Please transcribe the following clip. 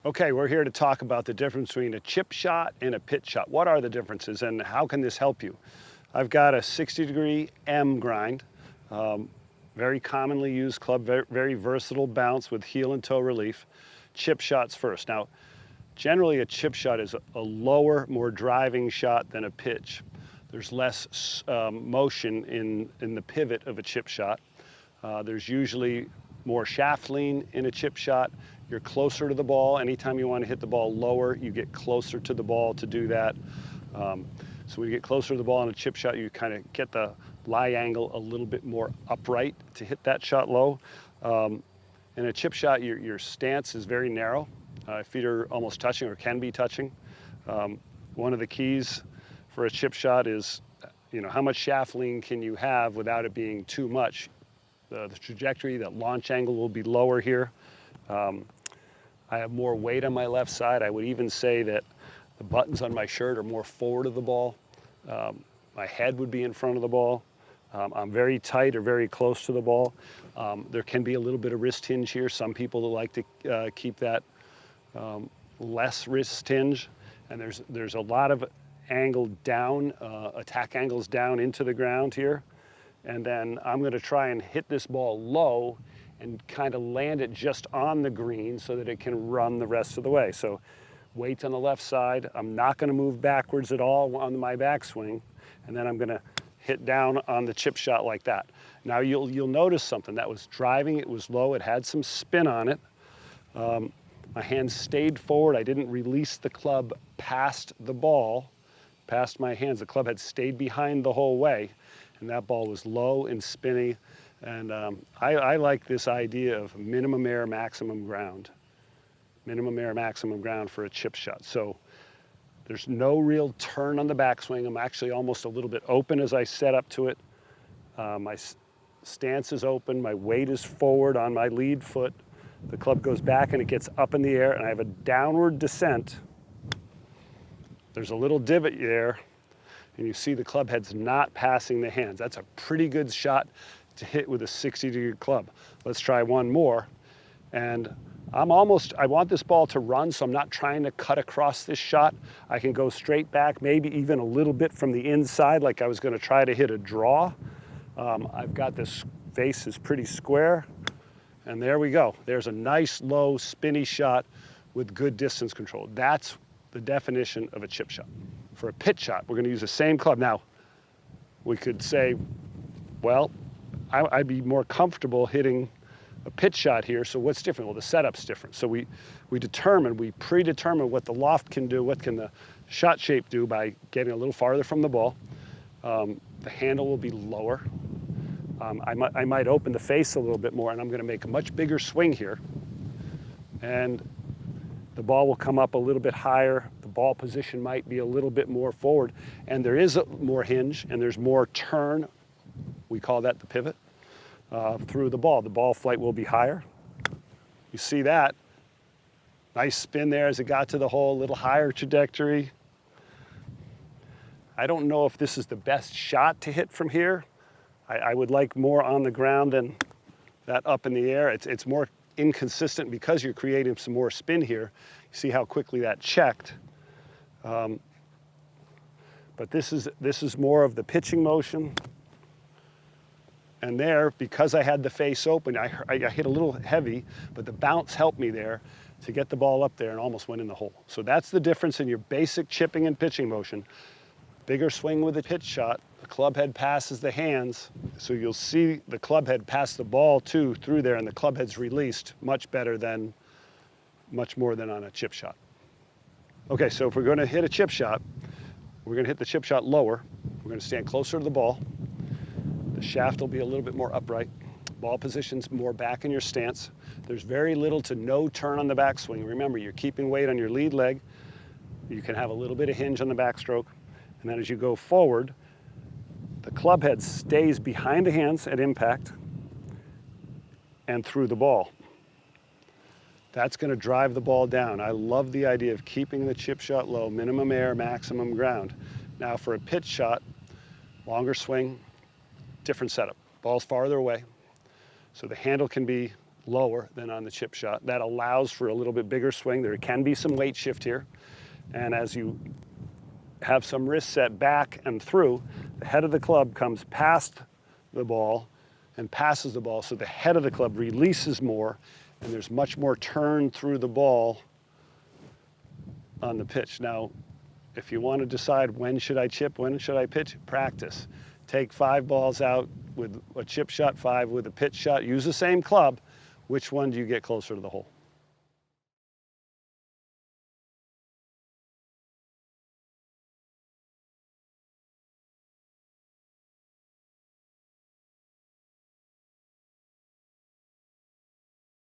Okay, we're here to talk about the difference between a chip shot and a pitch shot. What are the differences and how can this help you? I've got a 60-degree M grind, very commonly used club, very versatile bounce with heel and toe relief. Chip shots first. Now, generally a chip shot is a lower, more driving shot than a pitch. There's less motion in the pivot of a chip shot. There's usually more shaft lean in a chip shot. You're closer to the ball. Anytime you want to hit the ball lower, you get closer to the ball to do that. So when you get closer to the ball in a chip shot, you kind of get the lie angle a little bit more upright to hit that shot low. In a chip shot, your stance is very narrow. Feet are almost touching or can be touching. One of the keys for a chip shot is, how much shaft lean can you have without it being too much? The trajectory, that launch angle will be lower here. I have more weight on my left side. I would even say that the buttons on my shirt are more forward of the ball. My head would be in front of the ball. I'm very tight or very close to the ball. There can be a little bit of wrist hinge here. Some people like to keep that less wrist hinge. And there's a lot of angle down, attack angles down into the ground here. And then I'm going to try and hit this ball low and kind of land it just on the green so that it can run the rest of the way. So weight on the left side. I'm not going to move backwards at all on my backswing. And then I'm going to hit down on the chip shot like that. Now you'll notice something. That was driving, it was low, it had some spin on it. My hands stayed forward. I didn't release the club past the ball, past my hands. The club had stayed behind the whole way. And that ball was low and spinny. And I like this idea of minimum air, maximum ground. Minimum air, maximum ground for a chip shot. So there's no real turn on the backswing. I'm actually almost a little bit open as I set up to it. My stance is open. My weight is forward on my lead foot. The club goes back and it gets up in the air, and I have a downward descent. There's a little divot there, and you see the club head's not passing the hands. That's a pretty good shot to hit with a 60-degree club. Let's try one more. And I want this ball to run, so I'm not trying to cut across this shot. I can go straight back, maybe even a little bit from the inside, like I was going to try to hit a draw. I've got this face is pretty square, and there we go. There's a nice, low, spinny shot with good distance control. That's the definition of a chip shot. For a pitch shot, we're going to use the same club. Now, we could say, well, I'd be more comfortable hitting a pitch shot here, so what's different? Well, the setup's different. So we predetermine what the loft can do, what can the shot shape do by getting a little farther from the ball. The handle will be lower. I might open the face a little bit more, and I'm going to make a much bigger swing here. And the ball will come up a little bit higher. The ball position might be a little bit more forward. And there is more hinge, and there's more turn. We call that the pivot through the ball. The ball flight will be higher. You see that. Nice spin there as it got to the hole, a little higher trajectory. I don't know if this is the best shot to hit from here. I would like more on the ground than that up in the air. It's more inconsistent because you're creating some more spin here. You see how quickly that checked. But this is more of the pitching motion. And there, because I had the face open, I hit a little heavy, but the bounce helped me there to get the ball up there and almost went in the hole. So that's the difference in your basic chipping and pitching motion. Bigger swing with a pitch shot, the club head passes the hands, so you'll see the club head pass the ball too through there, and the club head's released much more than on a chip shot. Okay, so if we're going to hit a chip shot, we're going to hit the chip shot lower. We're going to stand closer to the ball. The shaft will be a little bit more upright. Ball position's more back in your stance. There's very little to no turn on the backswing. Remember, you're keeping weight on your lead leg. You can have a little bit of hinge on the backstroke. And then as you go forward, the club head stays behind the hands at impact and through the ball. That's going to drive the ball down. I love the idea of keeping the chip shot low, minimum air, maximum ground. Now for a pitch shot, longer swing, different setup. Ball's farther away, so the handle can be lower than on the chip shot. That allows for a little bit bigger swing. There can be some weight shift here. And as you have some wrist set back and through, the head of the club comes past the ball and passes the ball, so the head of the club releases more, and there's much more turn through the ball on the pitch. Now, if you want to decide when should I chip, when should I pitch, practice. Take 5 balls out with a chip shot, 5 with a pitch shot, use the same club. Which one do you get closer to the hole?